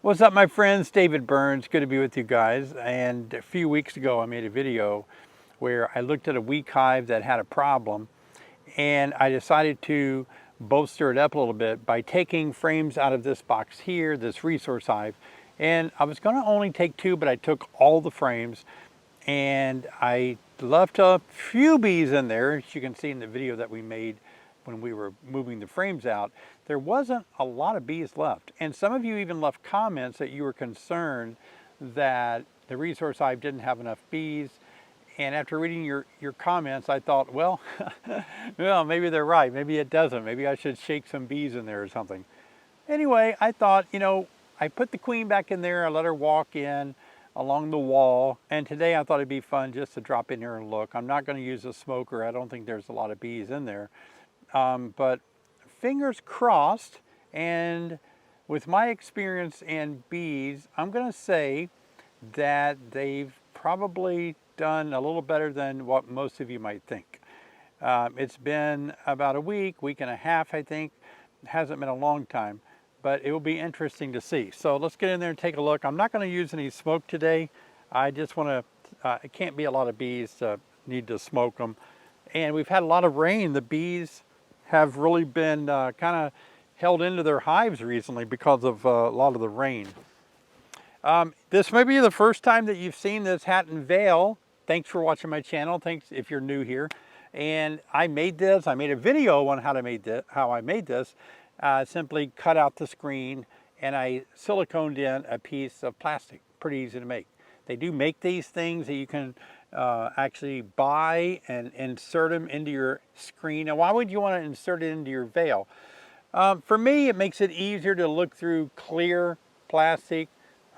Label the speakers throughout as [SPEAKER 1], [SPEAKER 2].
[SPEAKER 1] What's up, my friends? David Burns. Good to be with you guys. And a few weeks ago I made a video where I looked at a weak hive that had a problem, and I decided to bolster it up a little bit by taking frames out of this box here, this resource hive. And I was going to only take 2, but I took all the frames, and I left a few bees in there, as you can see in the video that we made when we were moving the frames out. There wasn't a lot of bees left, and some of you even left comments that you were concerned that the resource hive didn't have enough bees. And after reading your comments, I thought, well, well, maybe they're right. Maybe it doesn't. Maybe I should shake some bees in there or something. Anyway, I thought, I put the queen back in there. I let her walk in along the wall. And today I thought it'd be fun just to drop in here and look. I'm not going to use a smoker. I don't think there's a lot of bees in there. But fingers crossed, and with my experience in bees, I'm going to say that they've probably done a little better than what most of you might think. It's been about a week and a half, I think. It hasn't been a long time, but it will be interesting to see. So let's get in there and take a look. I'm not going to use any smoke today. I just want to, it can't be a lot of bees to need to smoke them. And we've had a lot of rain. The bees have really been kind of held into their hives recently because of a lot of the rain. This may be the first time that you've seen this hat and veil. Thanks for watching my channel. Thanks if you're new here. And I made this. I made a video on how I made this. Simply cut out the screen and I siliconed in a piece of plastic. Pretty easy to make. They do make these things that you can actually buy and insert them into your screen. Now, why would you want to insert it into your veil? For me, it makes it easier to look through clear plastic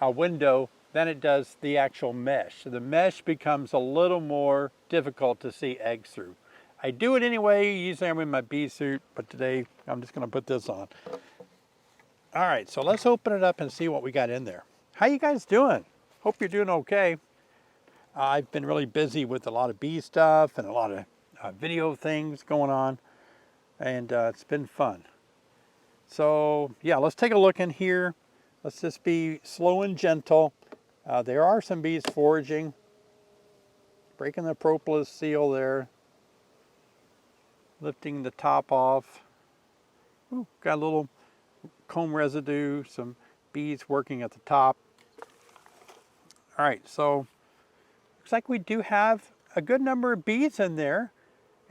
[SPEAKER 1] window than it does the actual mesh. So the mesh becomes a little more difficult to see eggs through. I do it anyway. Usually I'm in my bee suit, but today I'm just going to put this on. All right, so let's open it up and see what we got in there. How you guys doing? Hope you're doing okay. I've been really busy with a lot of bee stuff and a lot of video things going on, and it's been fun. So yeah, let's take a look in here. Let's just be slow and gentle. There are some bees foraging, breaking the propolis seal there, lifting the top off. Ooh, got a little comb residue, some bees working at the top. All right, so looks like we do have a good number of bees in there.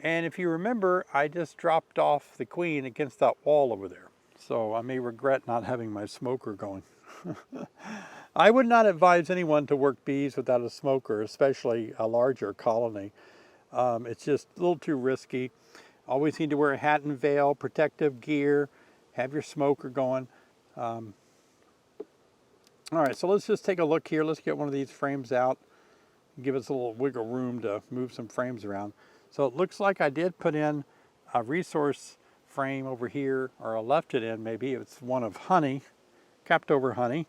[SPEAKER 1] And if you remember, I just dropped off the queen against that wall over there. So I may regret not having my smoker going. I would not advise anyone to work bees without a smoker, especially a larger colony. It's just a little too risky. Always need to wear a hat and veil, protective gear, have your smoker going. All right, so let's just take a look here. Let's get one of these frames out. Give us a little wiggle room to move some frames around. So it looks like I did put in a resource frame over here, or I left it in maybe. It's one of honey, capped over honey.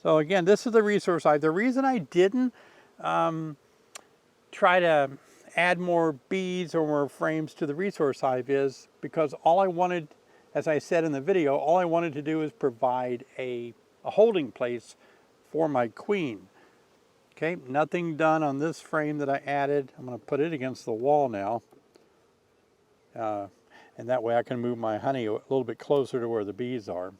[SPEAKER 1] So again, this is the resource hive. The reason I didn't try to add more bees or more frames to the resource hive is because all I wanted, as I said in the video, all I wanted to do is provide a holding place for my queen. Okay, nothing done on this frame that I added. I'm going to put it against the wall now. And that way I can move my honey a little bit closer to where the bees are.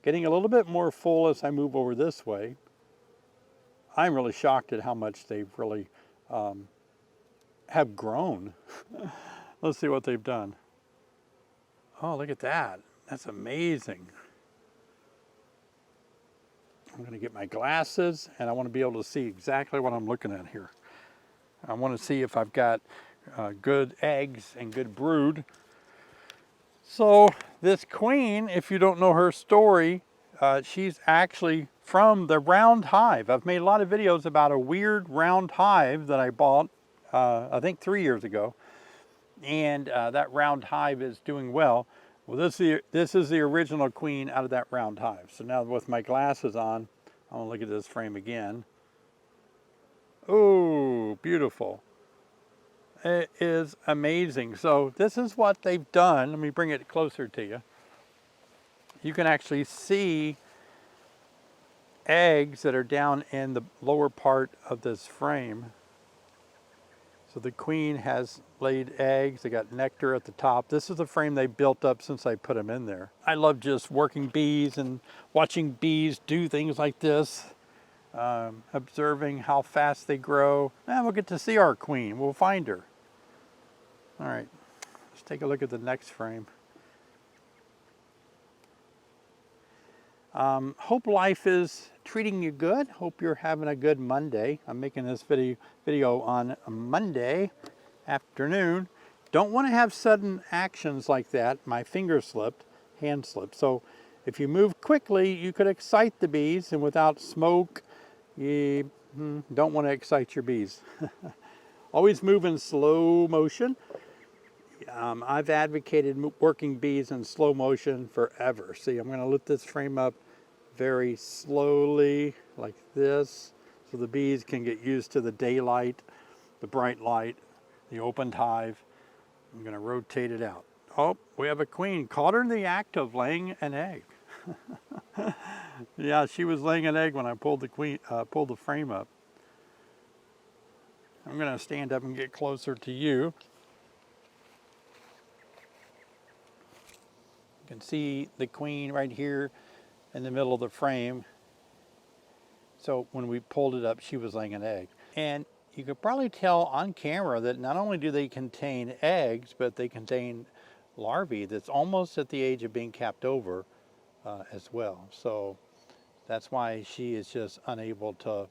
[SPEAKER 1] Getting a little bit more full as I move over this way. I'm really shocked at how much they've really have grown. Let's see what they've done. Oh, look at that. That's amazing. I'm going to get my glasses, and I want to be able to see exactly what I'm looking at here. I want to see if I've got good eggs and good brood. So this queen, if you don't know her story, she's actually from the round hive. I've made a lot of videos about a weird round hive that I bought, I think 3 years ago. And that round hive is doing well. Well, this is the original queen out of that round hive. So now with my glasses on, I'm gonna look at this frame again. Oh, beautiful. It is amazing. So this is what they've done. Let me bring it closer to you. You can actually see eggs that are down in the lower part of this frame. So the queen has laid eggs. They got nectar at the top. This is the frame they built up since I put them in there. I love just working bees and watching bees do things like this, observing how fast they grow. And we'll get to see our queen. We'll find her. All right, let's take a look at the next frame. Hope life is treating you good. Hope you're having a good Monday. I'm making this video on a Monday afternoon. Don't want to have sudden actions like that. My finger slipped, hand slipped. So if you move quickly, you could excite the bees, and without smoke, you don't want to excite your bees. Always move in slow motion. I've advocated working bees in slow motion forever. See, I'm going to lift this frame up very slowly like this so the bees can get used to the daylight, the bright light, the opened hive. I'm going to rotate it out. Oh, we have a queen. Caught her in the act of laying an egg. Yeah, she was laying an egg when I pulled the frame up. I'm going to stand up and get closer to you. You can see the queen right here in the middle of the frame. So when we pulled it up, she was laying an egg. And you could probably tell on camera that not only do they contain eggs, but they contain larvae that's almost at the age of being capped over as well. So that's why she is just unable to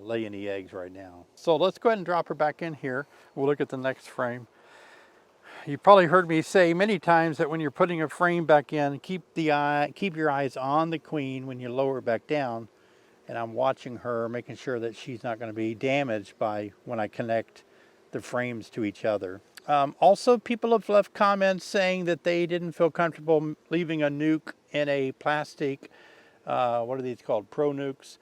[SPEAKER 1] lay any eggs right now. So let's go ahead and drop her back in here. We'll look at the next frame. You've probably heard me say many times that when you're putting a frame back in, keep your eyes on the queen when you lower her back down. And I'm watching her, making sure that she's not going to be damaged by when I connect the frames to each other. Also, people have left comments saying that they didn't feel comfortable leaving a nuke in a plastic, what are these called, pro nukes,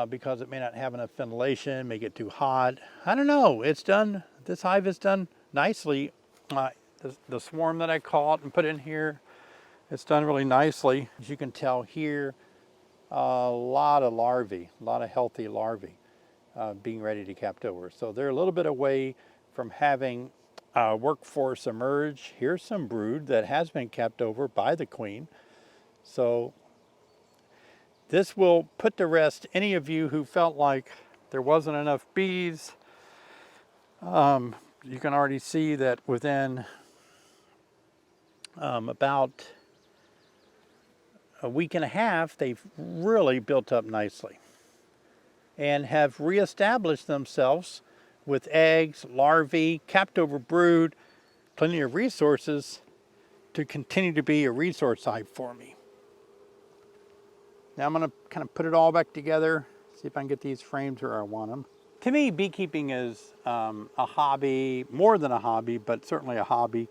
[SPEAKER 1] because it may not have enough ventilation, may get too hot. I don't know. This hive is done nicely. The swarm that I caught and put in here, it's done really nicely. As you can tell here, a lot of larvae, a lot of healthy larvae being ready to capped over. So they're a little bit away from having workforce emerge. Here's some brood that has been capped over by the queen. So this will put to rest any of you who felt like there wasn't enough bees. You can already see that within about a week and a half, they've really built up nicely and have reestablished themselves with eggs, larvae, capped over brood, plenty of resources to continue to be a resource hive for me. Now I'm going to kind of put it all back together, see if I can get these frames where I want them. To me, beekeeping is a hobby, more than a hobby, but certainly a hobby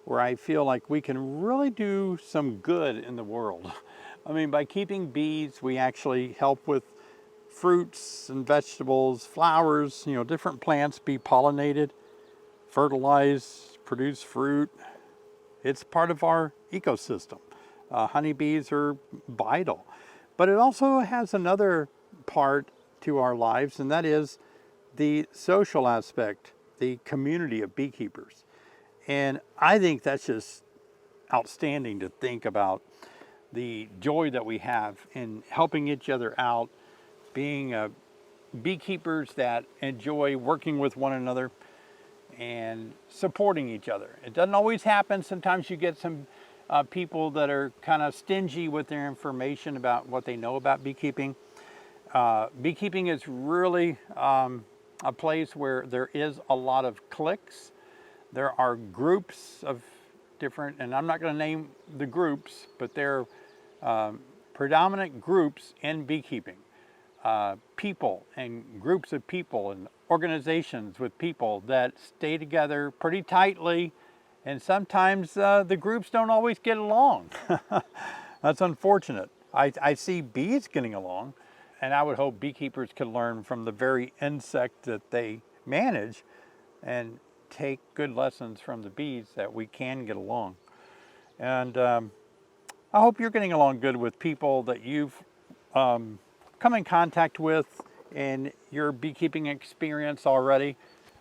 [SPEAKER 1] where I feel like we can really do some good in the world. I mean, by keeping bees, we actually help with fruits and vegetables, flowers, different plants be pollinated, fertilize, produce fruit. It's part of our ecosystem. Honeybees are vital. But it also has another part to our lives, and that is the social aspect, the community of beekeepers. And I think that's just outstanding to think about the joy that we have in helping each other out, being beekeepers that enjoy working with one another and supporting each other. It doesn't always happen. Sometimes you get some people that are kind of stingy with their information about what they know about beekeeping. Beekeeping is really a place where there is a lot of cliques. There are groups of different, and I'm not going to name the groups, but they're predominant groups in beekeeping. People and groups of people and organizations with people that stay together pretty tightly, and sometimes the groups don't always get along. That's unfortunate. I see bees getting along, and I would hope beekeepers could learn from the very insect that they manage and take good lessons from the bees that we can get along. And I hope you're getting along good with people that you've come in contact with in your beekeeping experience already.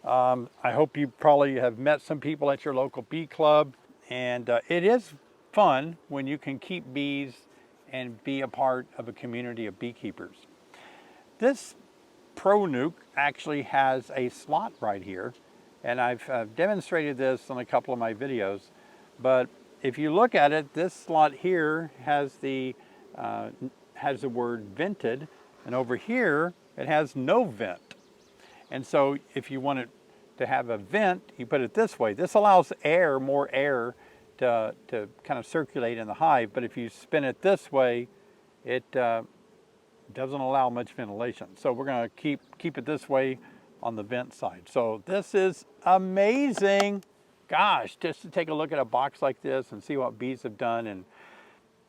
[SPEAKER 1] I hope you probably have met some people at your local bee club, and it is fun when you can keep bees and be a part of a community of beekeepers. This Pro Nuke actually has a slot right here, and I've demonstrated this on a couple of my videos, but if you look at it, this slot here has the word vented, and over here it has no vent. And so if you want it to have a vent, you put it this way. This allows air, more air to kind of circulate in the hive, but if you spin it this way, it doesn't allow much ventilation. So we're going to keep it this way on the vent side. So this is amazing. Gosh, just to take a look at a box like this and see what bees have done in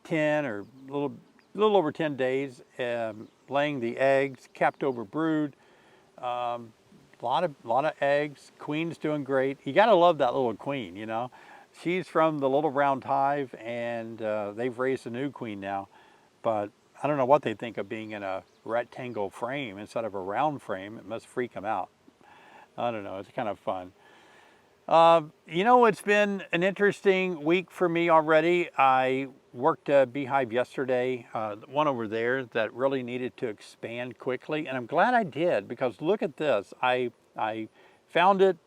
[SPEAKER 1] 10 or a little over 10 days, laying the eggs, capped over brood, lot of eggs. Queen's doing great. You got to love that little queen, you know. She's from the little round hive, and they've raised a new queen now, but I don't know what they think of being in a rectangle frame instead of a round frame. It must freak them out. I don't know, it's kind of fun. You know, it's been an interesting week for me already. I worked a beehive yesterday, one over there that really needed to expand quickly, and I'm glad I did, because look at this. I found it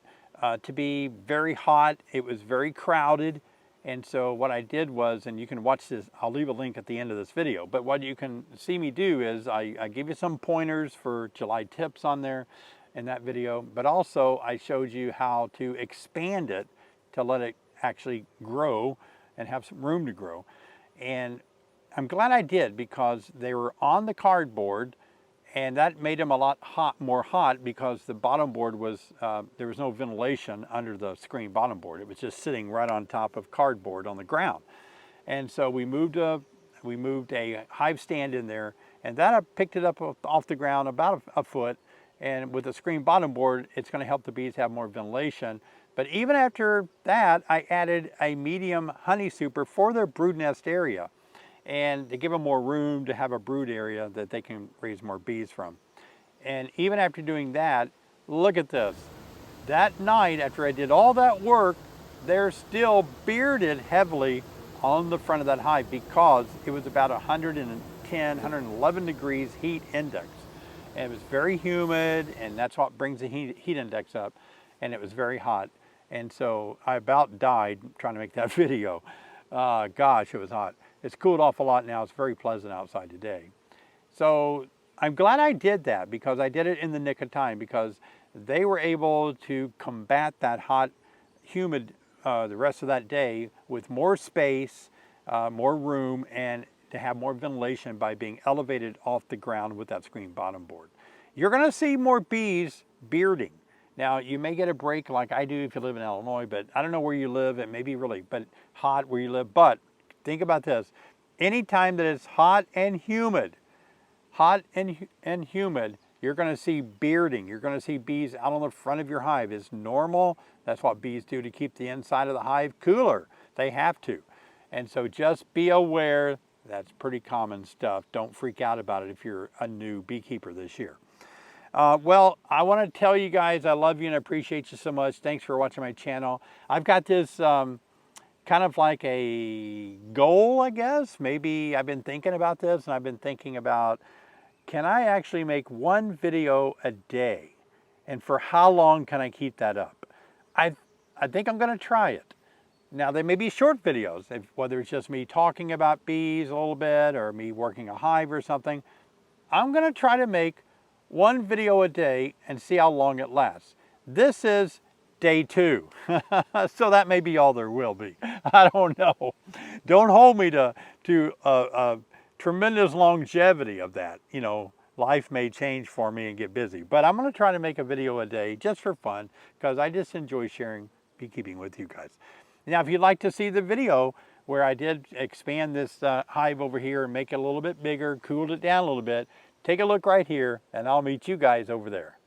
[SPEAKER 1] to be very hot. It was very crowded. And so what I did was, and you can watch this, I'll leave a link at the end of this video, but what you can see me do is I give you some pointers for July tips on there in that video, but also I showed you how to expand it to let it actually grow and have some room to grow. And I'm glad I did, because they were on the cardboard, and that made them a lot more hot because the bottom board was, there was no ventilation under the screen bottom board. It was just sitting right on top of cardboard on the ground. And so we moved a hive stand in there, and that I picked it up off the ground about a foot. And with the screen bottom board, it's going to help the bees have more ventilation. But even after that, I added a medium honey super for their brood nest area, and to give them more room to have a brood area that they can raise more bees from. And even after doing that, look at this. That night, after I did all that work, they're still bearded heavily on the front of that hive, because it was about 110, 111 degrees heat index. And it was very humid, and that's what brings the heat index up. And it was very hot. And so I about died trying to make that video. Gosh, it was hot. It's cooled off a lot now. It's very pleasant outside today. So I'm glad I did that, because I did it in the nick of time, because they were able to combat that hot, humid the rest of that day with more space, more room, and to have more ventilation by being elevated off the ground with that screen bottom board. You're going to see more bees bearding. Now, you may get a break like I do if you live in Illinois, but I don't know where you live. It may be really hot where you live, but think about this. Anytime that it's hot and humid, you're going to see bearding. You're going to see bees out on the front of your hive. It's normal. That's what bees do to keep the inside of the hive cooler. They have to. And so just be aware. That's pretty common stuff. Don't freak out about it if you're a new beekeeper this year. Well, I want to tell you guys I love you and appreciate you so much. Thanks for watching my channel. I've got this kind of like a goal, I guess. Maybe I've been thinking about this, and I've been thinking about, can I actually make one video a day? And for how long can I keep that up? I think I'm going to try it. Now, they may be short videos, whether it's just me talking about bees a little bit or me working a hive or something. I'm going to try to make one video a day and see how long it lasts. This is day 2, so that may be all there will be. I don't know. Don't hold me to tremendous longevity of that. You know, life may change for me and get busy, but I'm going to try to make a video a day just for fun, because I just enjoy sharing beekeeping with you guys. Now, if you'd like to see the video where I did expand this hive over here and make it a little bit bigger, cooled it down a little bit, take a look right here, and I'll meet you guys over there.